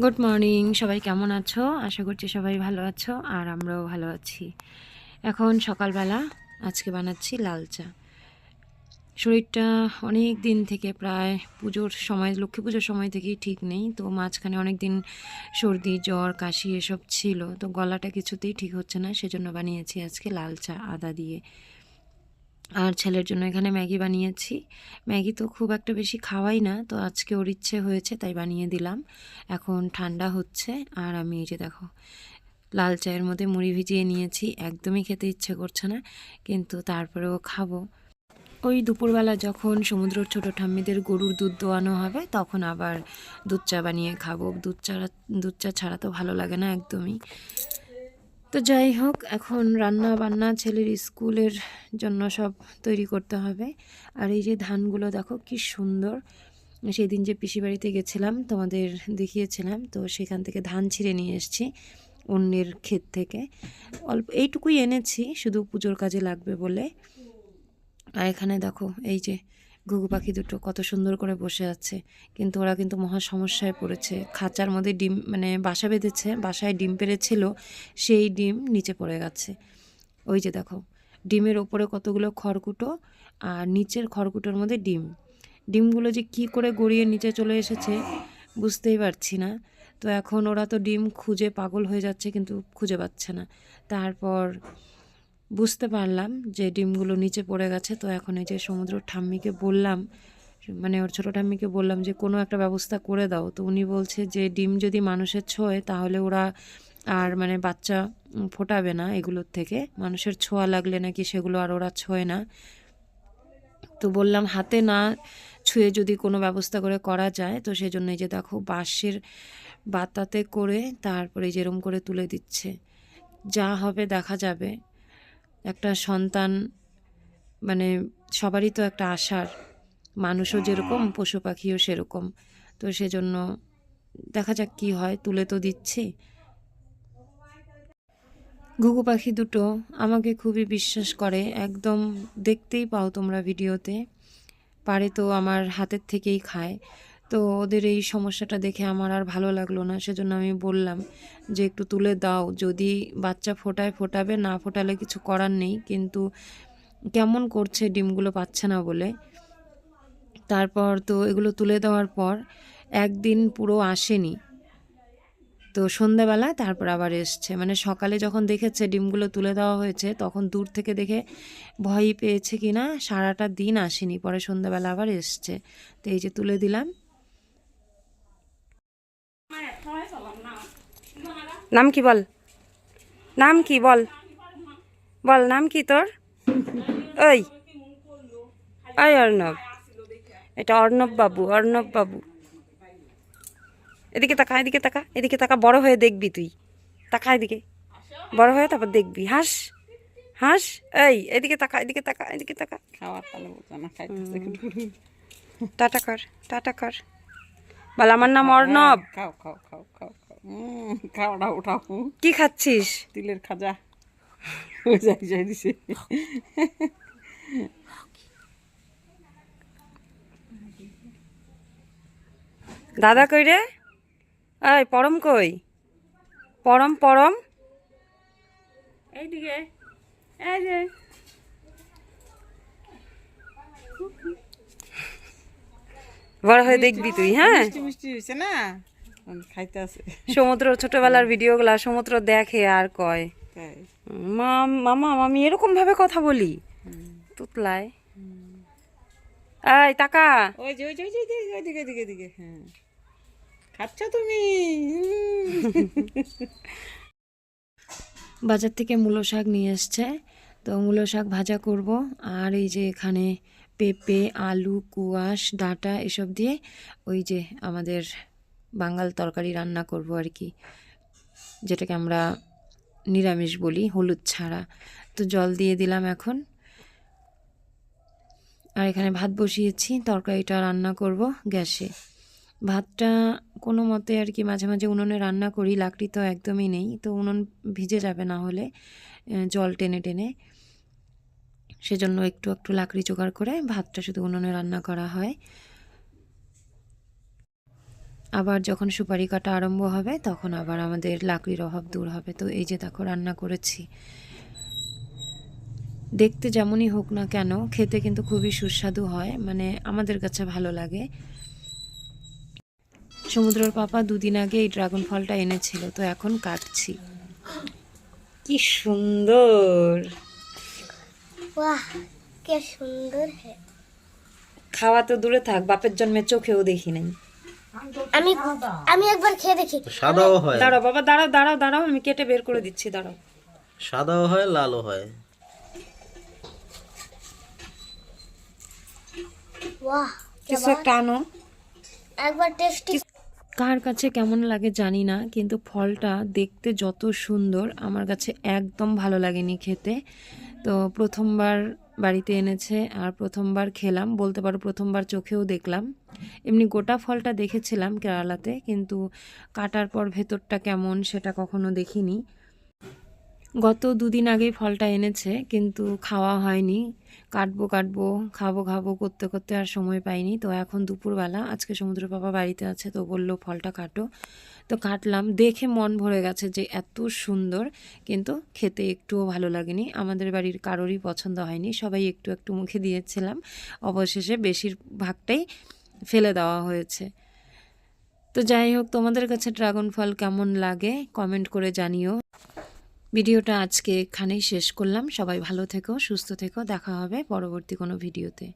Good morning, সবাই কেমন আছো? আশা করছি সবাই ভালো আছো আর আমরাও ভালো আছি। এখন সকালবেলা আজকে বানাচ্ছি লাল চা। শরীরটা অনেক দিন থেকে প্রায় পুজোর সময়, লক্ষ্মী পুজোর সময় থেকেই ঠিক নেই। তো মাঝখানে অনেক দিন সর্দি, জ্বর, কাশি এসব ছিল, তো গলাটা কিছুতেই ঠিক হচ্ছে না, সেজন্য বানিয়েছি আজকে লাল চা আদা দিয়ে। আর ছেলের জন্য এখানে ম্যাগি বানিয়েছি। ম্যাগি তো খুব একটা বেশি খাওয়াই না, তো আজকে ওর ইচ্ছে হয়েছে তাই বানিয়ে দিলাম। এখন ঠান্ডা হচ্ছে আর আমি এই যে দেখো লাল চায়ের মধ্যে মুড়ি ভিজিয়ে নিয়েছি। একদমই খেতে ইচ্ছে করছে না, কিন্তু তারপরেও খাবো। ওই দুপুরবেলা যখন সমুদ্রের ছোটো ঠাম্মিদের গরুর দুধ দোয়ানো হবে তখন আবার দুধ চা বানিয়ে খাবো। দুধ চা ছাড়া তো ভালো লাগে না একদমই। তো যাই হোক, এখন রান্না বান্না, ছেলের স্কুলের জন্য সব তৈরি করতে হবে। আর এই যে ধানগুলো দেখো কি সুন্দর। সেদিন যে পিসি বাড়িতে গেছিলাম তোমাদের দেখিয়েছিলাম, তো সেখান থেকে ধান ছিঁড়ে নিয়ে এসেছি অন্যের ক্ষেত থেকে। অল্প এইটুকুই এনেছি শুধু পুজোর কাজে লাগবে বলে। আর এখানে দেখো এই যে ঘুঘু পাখি দুটো কত সুন্দর করে বসে আছে, কিন্তু ওরা কিন্তু মহা সমস্যায় পড়েছে। খাঁচার মধ্যে ডিম, মানে বাসা বেঁধেছে, বাসায় ডিম পেড়েছিল, সেই ডিম নিচে পড়ে গেছে। ওই যে দেখো ডিমের ওপরে কতগুলো খড়কুটো আর নিচের খড়কুটোর মধ্যে ডিমগুলো যে কি করে গড়িয়ে নিচে চলে এসেছে বুঝতেই পারছি না। তো এখন ওরা তো ডিম খুঁজে পাগল হয়ে যাচ্ছে, কিন্তু খুঁজে পাচ্ছে না। তারপর বুঝতে পারলাম যে ডিমগুলো নিচে পড়ে গেছে। তো এখন এই যে সমুদ্র ঠাম্মিকে বললাম, মানে ওর ছোটো ঠাম্মিকে বললাম যে কোনো একটা ব্যবস্থা করে দাও। তো উনি বলছে যে ডিম যদি মানুষের ছোঁয় তাহলে ওরা আর মানে বাচ্চা ফোটাবে না, এগুলোর থেকে মানুষের ছোঁয়া লাগলে নাকি সেগুলো আর ওরা ছোঁয় না। তো বললাম হাতে না ছুঁয়ে যদি কোনো ব্যবস্থা করে করা যায়, তো সেই জন্য এই যে দেখো বাঁশের বাতাতে করে তারপরে যেরম করে তুলে দিচ্ছে। যা হবে দেখা যাবে। একটা সন্তান মানে সবারই তো একটা আশার, মানুষও যেরকম পশু পাখিও সেরকম। তো সেজন্য দেখা যাক কি হয়, তুলে তো দিচ্ছি। ঘুঘু পাখি দুটো আমাকে খুবই বিশ্বাস করে, একদম দেখতেই পাও তোমরা ভিডিওতে। পারে তো আমার হাতের থেকেই খায়। তো ওদের এই সমস্যাটা দেখে আমার আর ভালো লাগলো না, সেজন্য আমি বললাম যে একটু তুলে দাও, যদি বাচ্চা ফোটায় ফোটাবে, না ফোটালে কিছু করার নেই। কিন্তু কেমন করছে ডিমগুলো পাচ্ছে না বলে। তারপর তো এগুলো তুলে দেওয়ার পর একদিন পুরো আসেনি, তো সন্ধ্যাবেলা তারপর আবার এসছে। মানে সকালে যখন দেখেছে ডিমগুলো তুলে দেওয়া হয়েছে তখন দূর থেকে দেখে ভয় পেয়েছে কি না, সারাটা দিন আসেনি, পরে সন্ধ্যাবেলা আবার এসছে। তো এই যে তুলে দিলাম। নাম কি বল, নাম কি বল, বল নাম কি তোর? ওই ওই অর্ণব, এটা অর্ণব বাবু, অর্ণব বাবু। এদিকে তাকা, এদিকে তাকা, এদিকে তাকা, বড় হয়ে দেখবি তুই। তাকা এদিকে, বড় হয়ে তারপর দেখবি। হাস হাস, এই এদিকে তাকা, এদিকে তাকা, এদিকে তাকা। খাওয়ার তালে বোঝা না, খাইতেছে টাটা কর, টাটা কর, বল আমার নাম হ্যাঁ, অর্ণব। খাও খাও খাও খাও খাও খাওয়াটা উঠাও। কি খাচ্ছিস? তিলের খাজা হয়ে যাই যাই দিছে। দাদা কই রে? এই পরম কই? পরম পরম, এইদিকে, এই যে বড় হয়ে দেখবি তুই। হ্যাঁ, মিষ্টি মিষ্টি হয়েছে না, খাইতে আছে। সমুদ্র ছোটবেলার ভিডিওগুলা সমুদ্র দেখে আর কয় তাই মামা আমি এরকম ভাবে কথা বলি। তুতলায়, এই টাকা। ওই যে ওই যে ওই যে ওইদিকে ওইদিকে ওইদিকে, হ্যাঁ খাচ্ছ তুমি। বাজার থেকে মূলো শাক নিয়ে এসছে, তো মূলো শাক ভাজা করব। আর এই যে এখানে পেঁপে, আলু, কুয়াশ, ডাঁটা এসব দিয়ে ওই যে আমাদের বাঙাল তরকারি রান্না করব আর কি, যেটাকে আমরা নিরামিষ বলি, হলুদ ছাড়া। তো জল দিয়ে দিলাম এখন। আর এখানে ভাত বসিয়েছি, তরকারিটা রান্না করব গ্যাসে। ভাতটা কোনো মতে আর কি মাঝে মাঝে উনুনে রান্না করি, লাকড়ি তো একদমই নেই, তো উনুন ভিজে যাবে না হলে জল টেনে টেনে। সেজন্য একটু একটু লাকড়ি জোগাড় করে ভাতটা শুধু উনুনে রান্না করা হয়। আবার যখন সুপারি কাটা আরম্ভ হবে তখন আবার আমাদের লাকড়ির অভাব দূর হবে। তো এই যে দেখো রান্না করেছি। দেখতে যেমনই হোক না কেন খেতে কিন্তু খুবই সুস্বাদু হয়, মানে আমাদের কাছে ভালো লাগে। সমুদ্রের পাপা দুদিন আগে এই ড্রাগন ফলটা এনেছিল, তো এখন কাটছি। কি সুন্দর, वाह क्या सुंदर है। খাওয়া তো দূরে থাক, বাপের জন্মে চোখেও দেখি নাই। আমি আমি একবার খেয়ে দেখি। সাদাও হয়, দাঁড়াও বাবা, দাঁড়াও দাঁড়াও দাঁড়াও, আমি কেটে বের করে দিচ্ছি, দাঁড়াও। সাদাও হয়, লালও হয়। वाह क्या কিছু একটা আনো। একবার টেস্টি। কার কাছে কেমন লাগে জানি না, কিন্তু ফলটা দেখতে যত সুন্দর আমার কাছে একদম ভালো লাগেনি খেতে। তো প্রথমবার বাড়িতে এনেছে আর প্রথমবার খেলাম, বলতে পারো প্রথমবার চোখেও দেখলাম। এমনি গোটা ফলটা দেখেছিলাম কেরালাতে, কিন্তু কাটার পর ভেতরটা কেমন সেটা কখনো দেখিনি। গত দুদিন আগেই ফলটা এনেছে, কিন্তু খাওয়া হয়নি। কাটবো কাটবো খাবো খাবো করতে করতে আর সময় পাইনি। তো এখন দুপুরবেলা, আজকে সমুদ্র বাবা বাড়িতে আছে, তো বললো ফলটা কাটো। তো কাটলাম, দেখে মন ভরে গেছে যে এত সুন্দর, কিন্তু খেতে একটুও ভালো লাগেনি। আমাদের বাড়ির কারোরই পছন্দ হয়নি, সবাই একটু একটু মুখে দিয়েছিলাম, অবশেষে বেশিরভাগটাই ফেলে দেওয়া হয়েছে। তো যাই হোক, তোমাদের কাছে ড্রাগন ফল কেমন লাগে কমেন্ট করে জানিও। ভিডিওটা আজকে এখানেই শেষ করলাম। সবাই ভালো থেকো, সুস্থ থেকো, দেখা হবে পরবর্তী কোনো ভিডিওতে।